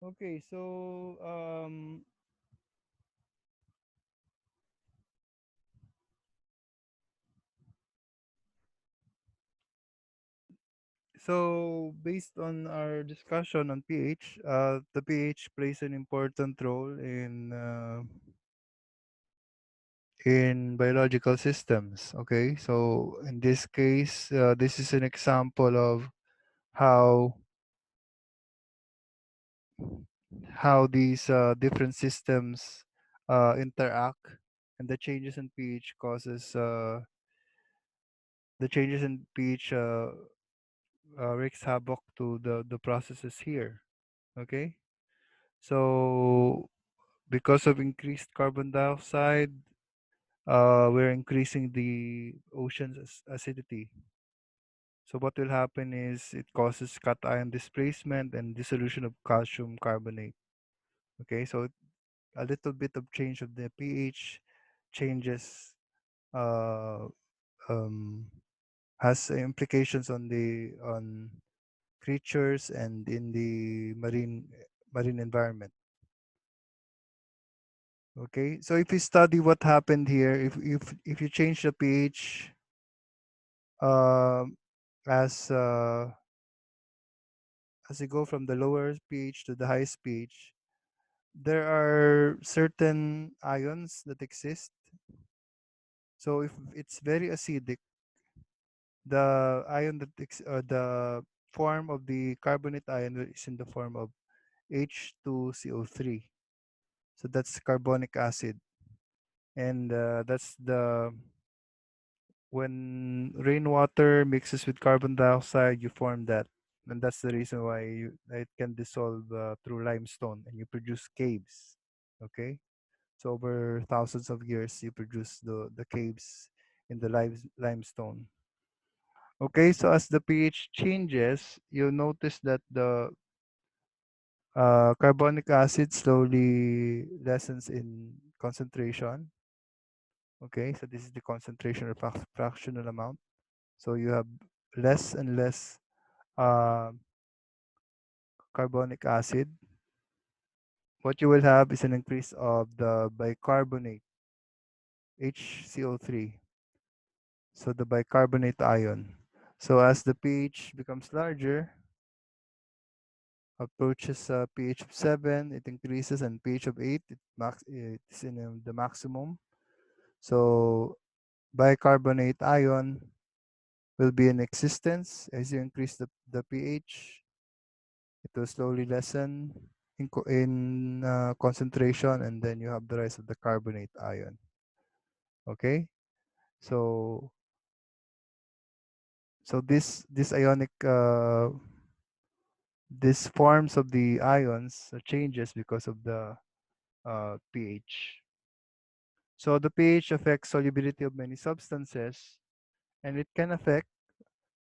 Okay, so based on our discussion on pH, the pH plays an important role in biological systems. Okay, so in this case, this is an example of how these different systems interact, and the changes in pH wreaks havoc to the processes here. Okay, so because of increased carbon dioxide, we're increasing the ocean's acidity. So what will happen is it causes cation displacement and dissolution of calcium carbonate. Okay, so a little bit of change of the pH changes uh, um, has implications on the on creatures and in the marine environment. Okay, so if you study what happened here, if you change the pH um, as as you go from the lower pH to the highest pH, there are certain ions that exist. So if it's very acidic, the the form of the carbonate ion is in the form of H2CO3. So that's carbonic acid, and that's the when rainwater mixes with carbon dioxide, you form that, and that's the reason why it can dissolve through limestone, and you produce caves. Okay, so over thousands of years, you produce the caves in the limestone. Okay, so as the pH changes, you'll notice that the carbonic acid slowly lessens in concentration. Okay, so this is the concentration or fractional amount. So you have less and less uh, carbonic acid. What you will have is an increase of the bicarbonate, HCO3, so the bicarbonate ion. So as the pH becomes larger, approaches pH of 7, it increases, and pH of 8, it's in the maximum. So bicarbonate ion will be in existence. As you increase the pH, it will slowly lessen in concentration, and then you have the rise of the carbonate ion. Okay, so this ionic this forms of the ions changes because of the pH. So the pH affects solubility of many substances, and it can affect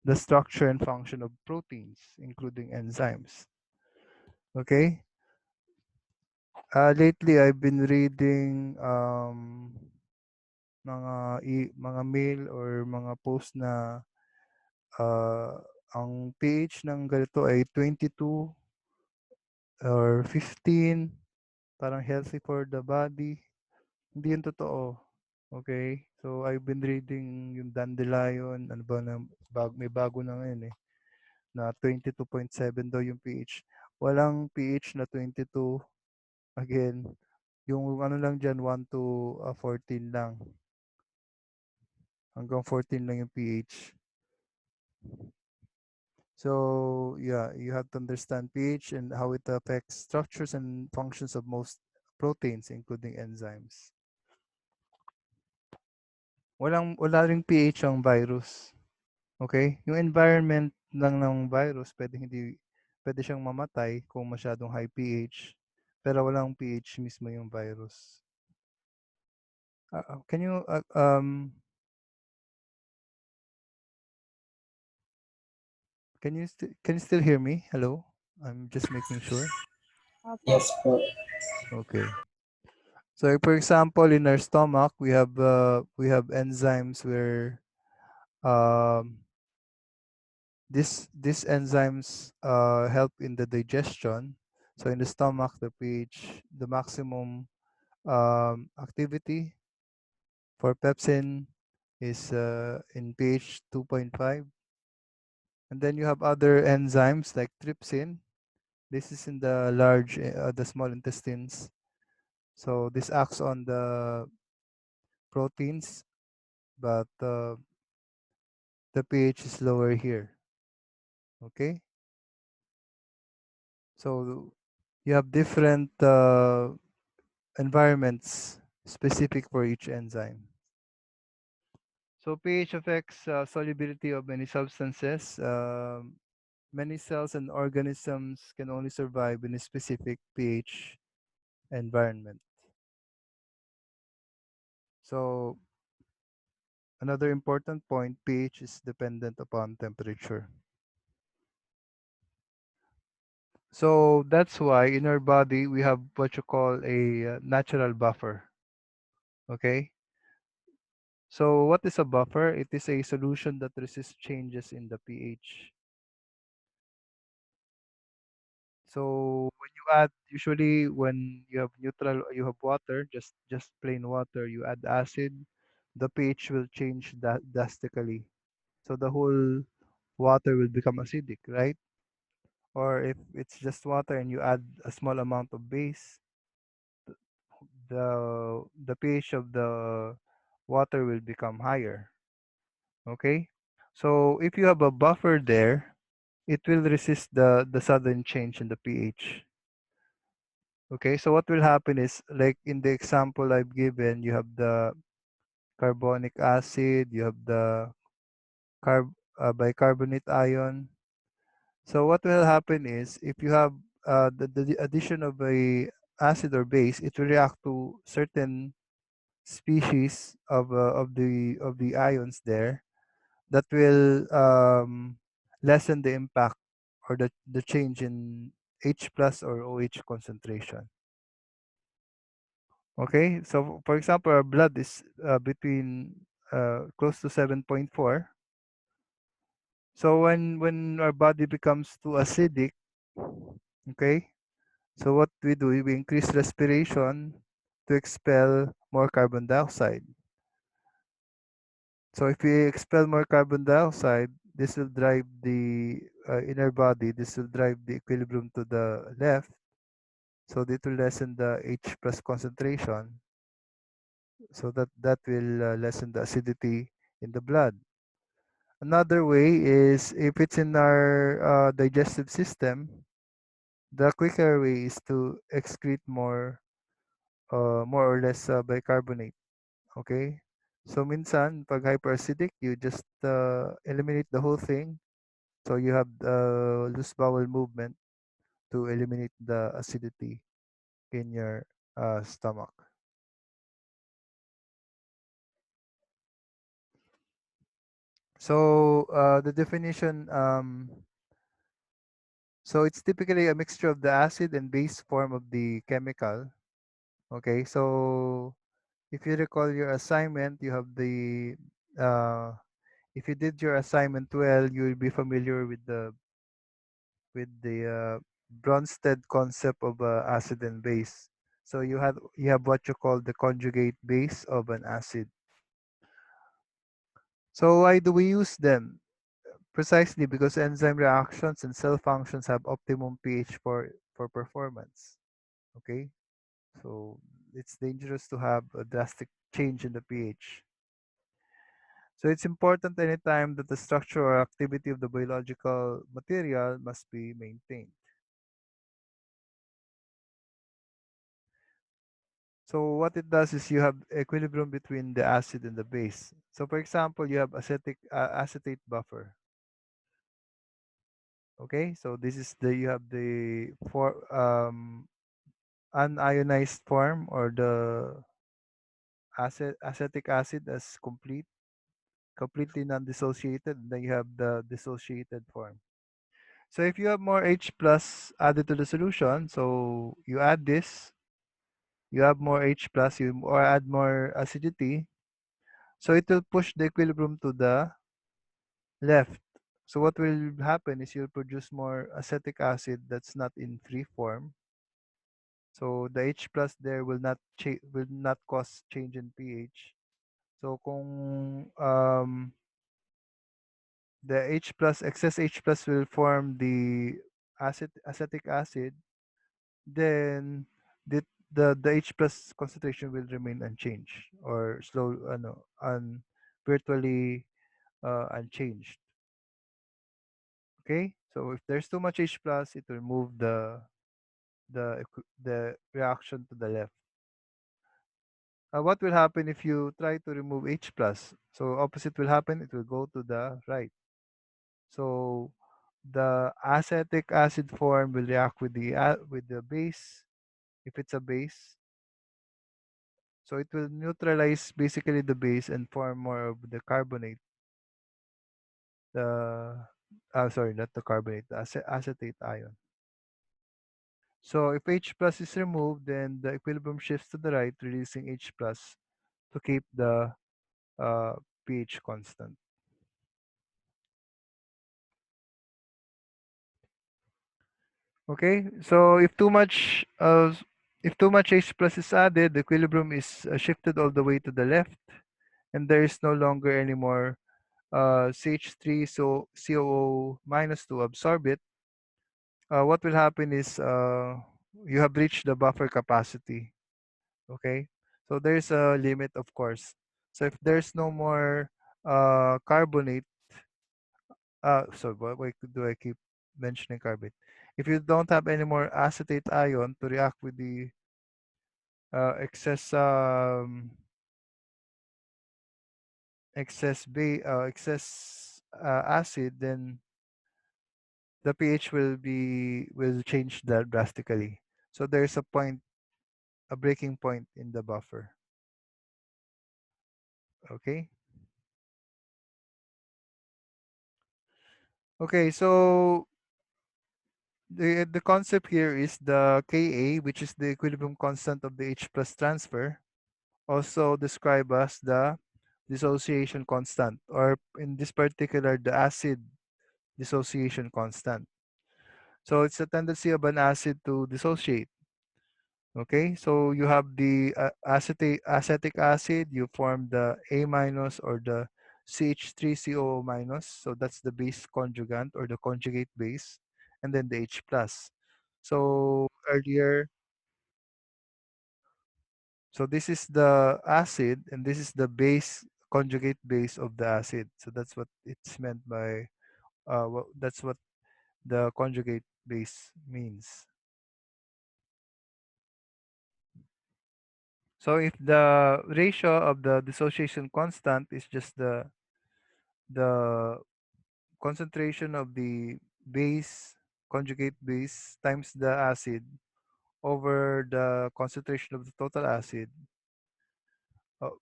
the structure and function of proteins, including enzymes. Okay. Lately, I've been reading mga mail or mga post na uh, ang pH ng ganito ay 22 or 15, parang healthy for the body. Hindi yun totoo. Okay? So, I've been reading yung dandelion, ano ba na, may bago na ngayon eh, na 22.7 daw yung pH. Walang pH na 22. Again, yung ano lang dyan, 1 to 14 lang. Hanggang 14 lang yung pH. So, yeah, you have to understand pH and how it affects structures and functions of most proteins, including enzymes. Wala ring pH ang virus. Okay? Yung environment lang ng virus, pwede siyang mamatay kung masyadong high pH. Pero walang pH mismo yung virus. Can you can you still hear me? Hello? I'm just making sure. Yes po. Okay. So for example, in our stomach, we have enzymes where um These enzymes help in the digestion. So in the stomach, the pH, the maximum activity for pepsin is in pH 2.5. And then you have other enzymes like trypsin. This is in the small intestines. So this acts on the proteins, but the pH is lower here. Okay, so you have different environments specific for each enzyme. So pH affects solubility of many substances. Many cells and organisms can only survive in a specific pH environment. So another important point, pH is dependent upon temperature. So that's why in our body we have what you call a natural buffer. Okay. So what is a buffer? It is a solution that resists changes in the pH. So when you add, usually when you have neutral, you have water, just plain water, you add acid, the pH will change that drastically. So the whole water will become acidic, right? Or if it's just water and you add a small amount of base, the pH of the water will become higher. Okay? So if you have a buffer there, it will resist the sudden change in the pH. Okay, so what will happen is, like in the example I've given, you have the carbonic acid, you have the bicarbonate ion. So what will happen is, if you have the addition of a acid or base, it will react to certain species of the ions there that will lessen the impact or the change in H plus or OH concentration. Okay, so for example, our blood is between close to 7.4. So when our body becomes too acidic, okay, so what we do, we increase respiration to expel more carbon dioxide. So if we expel more carbon dioxide, this will drive the inner body. This will drive the equilibrium to the left. So it will lessen the H plus concentration. So that will lessen the acidity in the blood. Another way is if it's in our digestive system, the quicker way is to excrete more or less bicarbonate. Okay? So minsan, pag hyperacidic, you just eliminate the whole thing. So you have loose bowel movement to eliminate the acidity in your stomach. So the definition, so it's typically a mixture of the acid and base form of the chemical. Okay, so if you recall your assignment, you have uh, if you did your assignment well, you will be familiar with the Bronsted concept of acid and base. So you have what you call the conjugate base of an acid. So why do we use them? Precisely because enzyme reactions and cell functions have optimum pH for performance. Okay, so it's dangerous to have a drastic change in the pH. So it's important anytime that the structure or activity of the biological material must be maintained. So what it does is you have equilibrium between the acid and the base. So for example, you have acetate buffer. Okay, so this is the you have the for unionized form or the acetic acid as completely non-dissociated. And then you have the dissociated form. So if you have more H plus added to the solution, so you add this, you have more H plus, you or add more acidity, so it will push the equilibrium to the left. So what will happen is you'll produce more acetic acid that's not in free form. So the H plus there will not cause change in pH. So kung the H plus excess H plus will form the acetic acid, then the H plus concentration will remain unchanged or virtually unchanged. Okay, so if there's too much H plus, it will move the reaction to the left. What will happen if you try to remove H plus? So opposite will happen. It will go to the right. So the acetic acid form will react with the base if it's a base. So it will neutralize basically the base and form more of the carbonate. The sorry, not the carbonate, the acetate ion. So if H plus is removed, then the equilibrium shifts to the right, releasing H plus to keep the uh, pH constant. Okay, so if too much H plus is added, the equilibrium is shifted all the way to the left, and there is no longer any more CH3 so COO minus to absorb it. What will happen is you have reached the buffer capacity. Okay, so there's a limit, of course. So if there's no more carbonate, so why do I keep mentioning carbonate? If you don't have any more acetate ion to react with the excess excess acid, then the pH will change that drastically. So there's a breaking point in the buffer. Okay. Okay. So the concept here is the Ka, which is the equilibrium constant of the H plus transfer, also described as the dissociation constant, or in this particular, the acid dissociation constant. So it's a tendency of an acid to dissociate. Okay, so you have the acetic acid, you form the A minus or the CH3COO minus. So that's the base conjugant or the conjugate base, and then the H plus. So earlier, so this is the acid, and this is the base conjugate base of the acid. So that's what it's meant by that's what the conjugate base means. So if the ratio of the dissociation constant is just the concentration of the base conjugate base times the acid over the concentration of the total acid. o-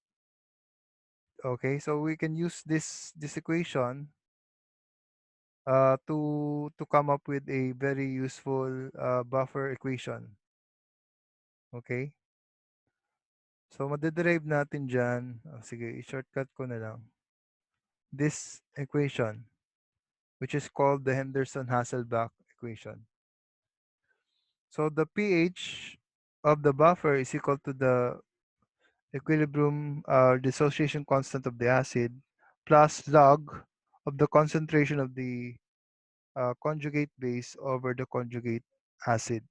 Okay, so we can use this equation to come up with a very useful buffer equation. Okay? So madederive natin dyan. Sige, i-shortcut ko na lang. This equation, which is called the Henderson-Hasselbalch equation. So the pH of the buffer is equal to the equilibrium dissociation constant of the acid plus log of the concentration of the conjugate base over the conjugate acid.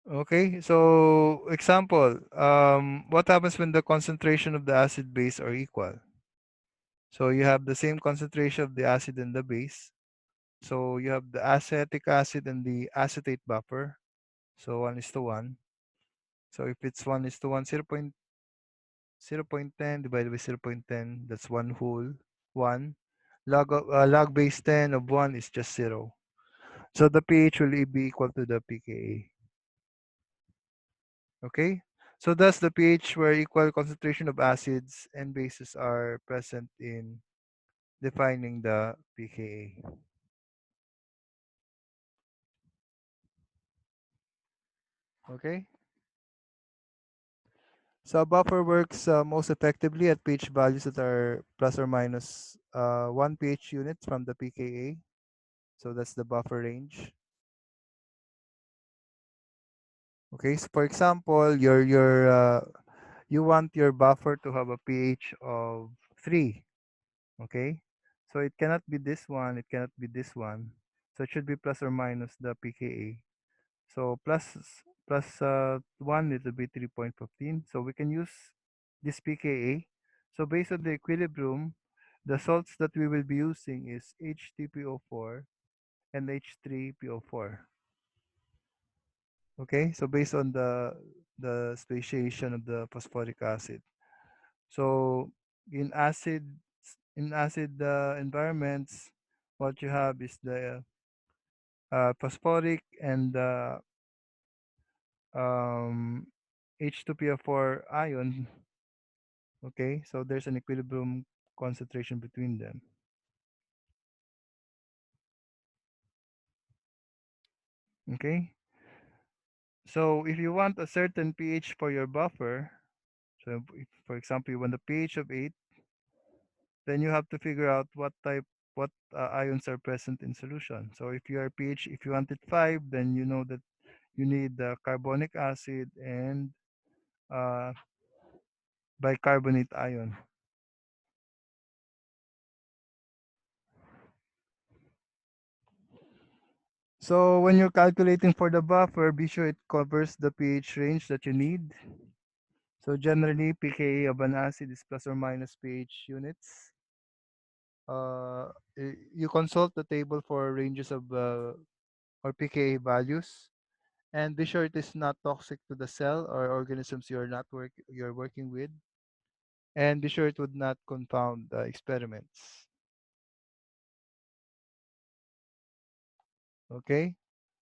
Okay, so example, what happens when the concentration of the acid base are equal? So you have the same concentration of the acid and the base. So you have the acetic acid and the acetate buffer. So 1 is to 1. So if it's 1 is to 1, 0.10 divided by 0.10, that's 1 whole. 1. Log base 10 of 1 is just 0. So the pH will be equal to the pKa. Okay? So thus the pH where equal concentration of acids and bases are present in defining the pKa. Okay? So a buffer works most effectively at pH values that are plus or minus 1 pH unit from the pKa. So that's the buffer range. Okay, so for example, you want your buffer to have a pH of 3. Okay, so it cannot be this one, it cannot be this one. So it should be plus or minus the pKa. So plus 1, it will be 3.15. So we can use this pKa. So based on the equilibrium, the salts that we will be using is H2PO4 and H3PO4. Okay, so based on the speciation of the phosphoric acid. So in acid in acid environments, what you have is the phosphoric and the um, H2PO4 ion. Okay, so there's an equilibrium concentration between them. Okay, so if you want a certain pH for your buffer, so if, for example, you want a pH of 8, then you have to figure out what ions are present in solution. So if you want it 5, then you know that you need the carbonic acid and uh, bicarbonate ion. So when you're calculating for the buffer, be sure it covers the pH range that you need. So generally, pKa of an acid is plus or minus pH units. You consult the table for ranges of or pKa values, and be sure it is not toxic to the cell or organisms you're working with, and be sure it would not confound the experiments. Okay.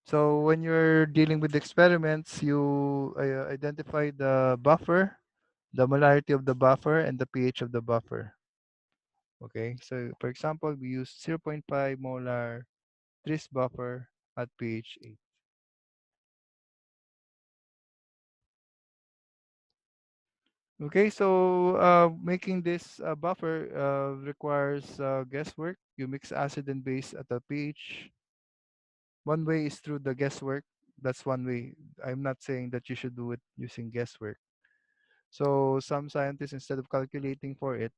So when you're dealing with experiments, you identify the buffer, the molarity of the buffer, and the pH of the buffer. Okay. So for example, we use zero point 0.5 molar tris buffer at pH 8. Okay. So making this buffer requires guesswork. You mix acid and base at a pH. One way is through the guesswork. That's one way. I'm not saying that you should do it using guesswork. So some scientists, instead of calculating for it,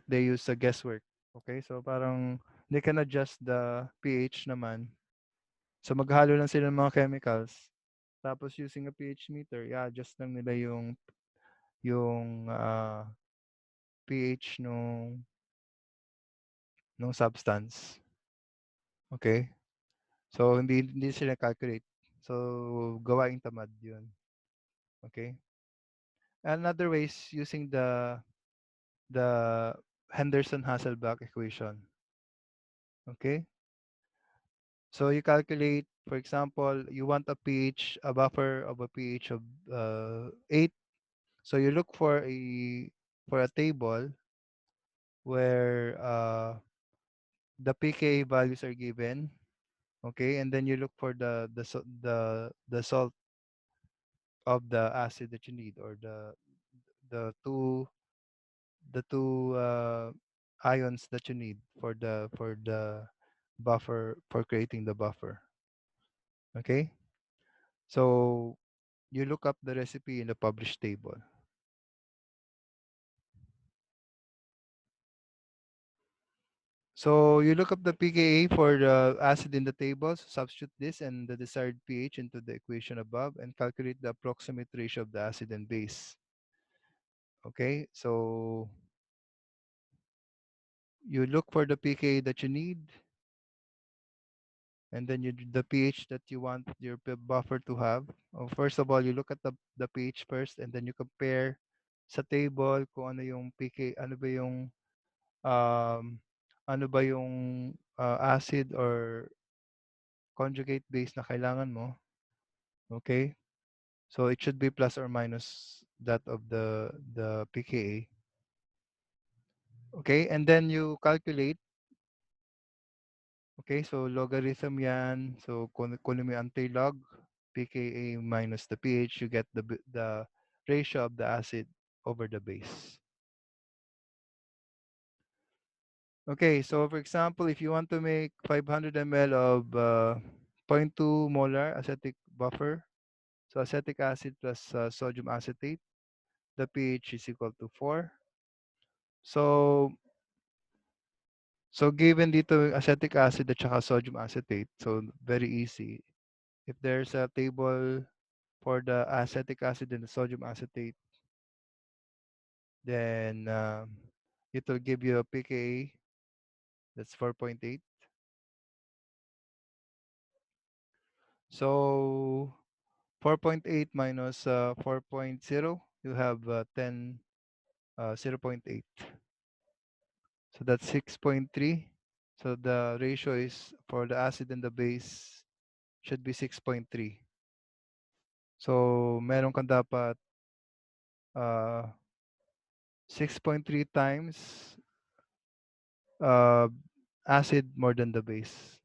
they use a guesswork. Okay, so parang they can adjust the pH naman. So maghalo lang sila ng mga chemicals. Tapos using a pH meter, i-adjust lang nila yung pH nung substance. Okay? So hindi sila calculate. So gawaing tamad 'yun. Okay? Another way is using the Henderson-Hasselbalch equation. Okay? So you calculate, for example, you want a buffer of a pH of 8. So you look for a table where the pKa values are given. Okay, and then you look for the salt of the acid that you need, or the two ions that you need for the buffer, for creating the buffer. Okay, so you look up the recipe in the published table. So you look up the pKa for the acid in the table, substitute this and the desired pH into the equation above, and calculate the approximate ratio of the acid and base. Okay, so you look for the pKa that you need, and then the pH that you want your buffer to have. First of all, you look at the pH first, and then you compare sa table kung ano yung pK, um, ano ba yung acid or conjugate base na kailangan mo. Okay? So it should be plus or minus that of the pKa. Okay, and then you calculate. Okay, so logarithm yan. So kunin mo yung antilog, pKa minus the pH, you get the ratio of the acid over the base. Okay, so for example, if you want to make 500 ml of zero point 0.2 molar acetic buffer, so acetic acid plus sodium acetate, the pH is equal to 4. So, so given dito yung acetic acid at saka sodium acetate, so very easy. If there's a table for the acetic acid and the sodium acetate, then it will give you a pKa, that's 4.8. So 4.8 minus 4.0, you have 0 0.8. So that's 6.3. So the ratio is for the acid and the base should be 6.3. So meron kang dapat uh, 6.3 times uh, acid more than the base.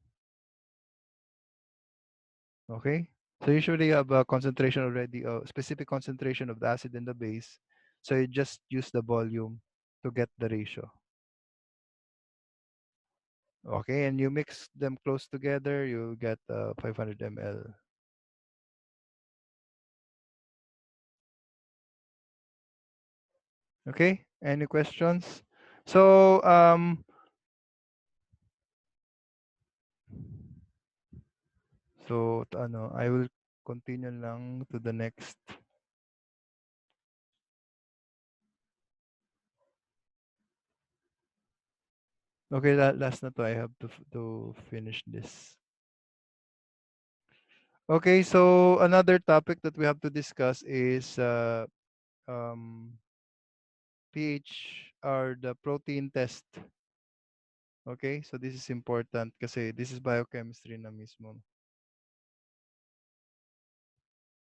Okay? So usually you have a concentration already, a specific concentration of the acid in the base. So you just use the volume to get the ratio. Okay, and you mix them close together, you get 500 ml. Okay, any questions? So ano, I will continue lang to the next. Okay, last na to. I have to finish this. Okay, so another topic that we have to discuss is um, pH or the protein test. Okay, so this is important kasi this is biochemistry na mismo.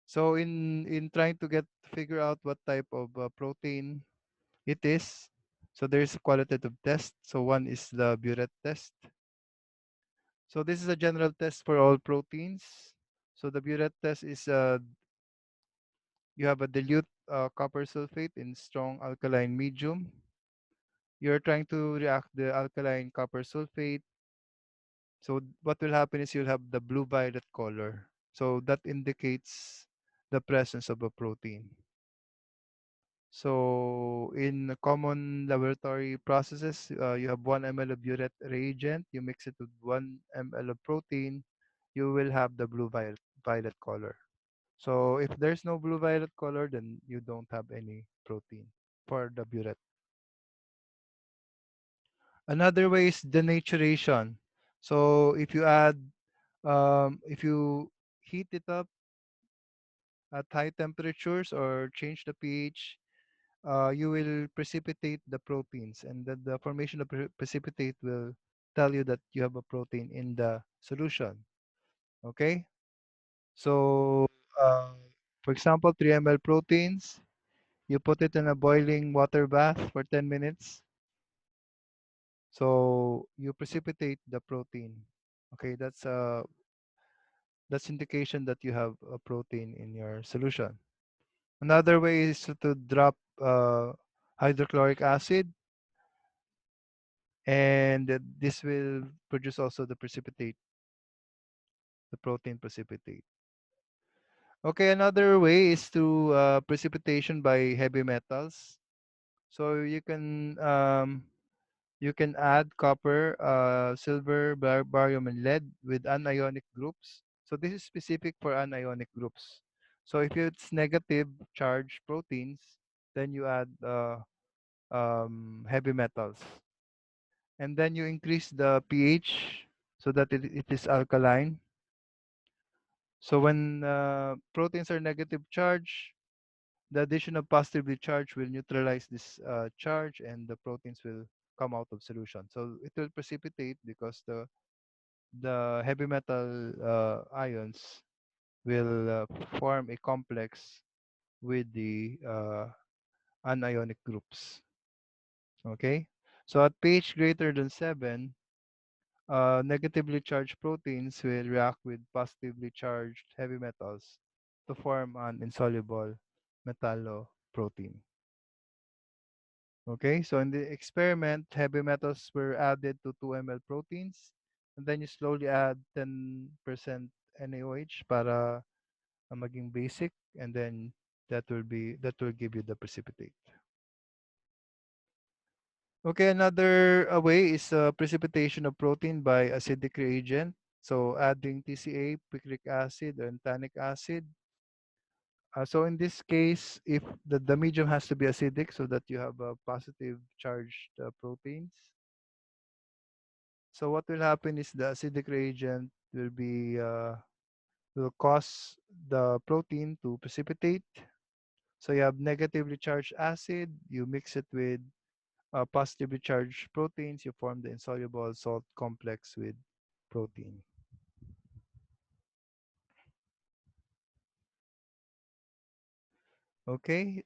So in trying to figure out what type of protein it is, so there's a qualitative test. So one is the Burette test. So this is a general test for all proteins. So the Burette test is you have a dilute copper sulfate in strong alkaline medium. You're trying to react the alkaline copper sulfate. So what will happen is you'll have the blue violet color. So that indicates the presence of a protein. So in common laboratory processes, you have 1 ml of burette reagent, you mix it with 1 ml of protein, you will have the blue violet color. So if there's no blue violet color, then you don't have any protein for the burette. Another way is denaturation. So if you heat it up at high temperatures or change the pH, you will precipitate the proteins, and the formation of precipitate will tell you that you have a protein in the solution. Okay, so uh, for example, 3 ml proteins, you put it in a boiling water bath for 10 minutes. So you precipitate the protein. Okay, that's indication that you have a protein in your solution. Another way is to drop hydrochloric acid, and this will produce also the protein precipitate. Okay, another way is to precipitation by heavy metals. So you can add copper, silver, barium, and lead with anionic groups. So this is specific for anionic groups. So if it's negative charge proteins, then you add heavy metals, and then you increase the pH so that it is alkaline. So when proteins are negative charge, the addition of positively charged will neutralize this charge, and the proteins will come out of solution. So it will precipitate because the heavy metal ions will form a complex with the anionic groups. Okay, so at pH greater than 7, negatively charged proteins will react with positively charged heavy metals to form an insoluble metalloprotein. Okay, so in the experiment, heavy metals were added to 2 ml proteins, and then you slowly add 10% NaOH para maging basic, and then that will give you the precipitate. Okay, another way is precipitation of protein by acidic reagent. So adding TCA, picric acid, and tannic acid. So in this case, if the medium has to be acidic so that you have a positive charged proteins. So what will happen is the acidic reagent will cause the protein to precipitate. So you have negatively charged acid, you mix it with positively charged proteins, you form the insoluble salt complex with protein. Okay,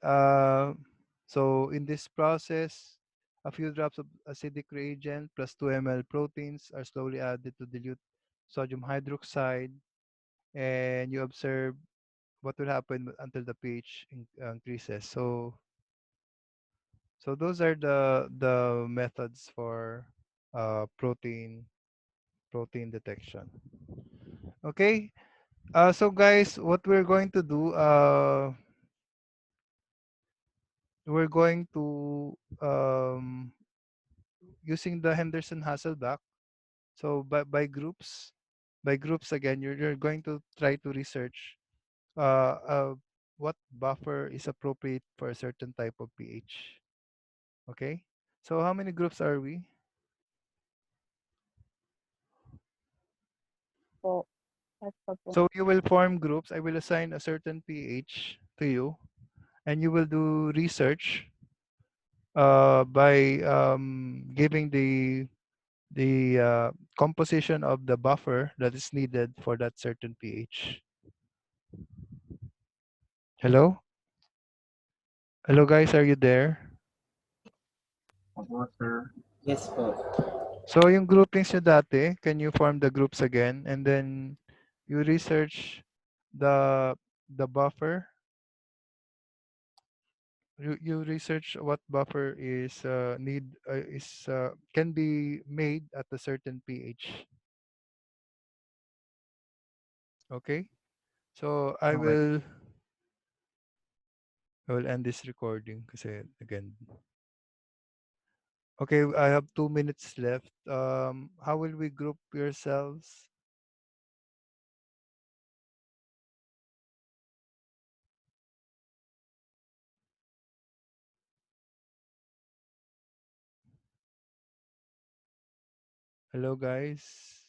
so in this process, a few drops of acidic reagent plus 2 ml proteins are slowly added to dilute sodium hydroxide, and you observe what will happen until the pH increases. So those are the methods for protein detection. Okay, so guys, what we're going to do, we're going to using the Henderson-Hasselbalch. So by groups again, you're going to try to research uh, uh, what buffer is appropriate for a certain type of pH. Okay, so how many groups are we? Po. Basta po. So you will form groups. I will assign a certain pH to you, and you will do research by giving the composition of the buffer that is needed for that certain pH. Hello? Hello guys, are you there? Opo, sir. Yes po. So yung groupings nyo dati, can you form the groups again and then you research the the buffer. You research what buffer is can be made at a certain pH. Okay? So Okay. I will end this recording kasi again. Okay, I have 2 minutes left. How will we group yourselves? Hello, guys.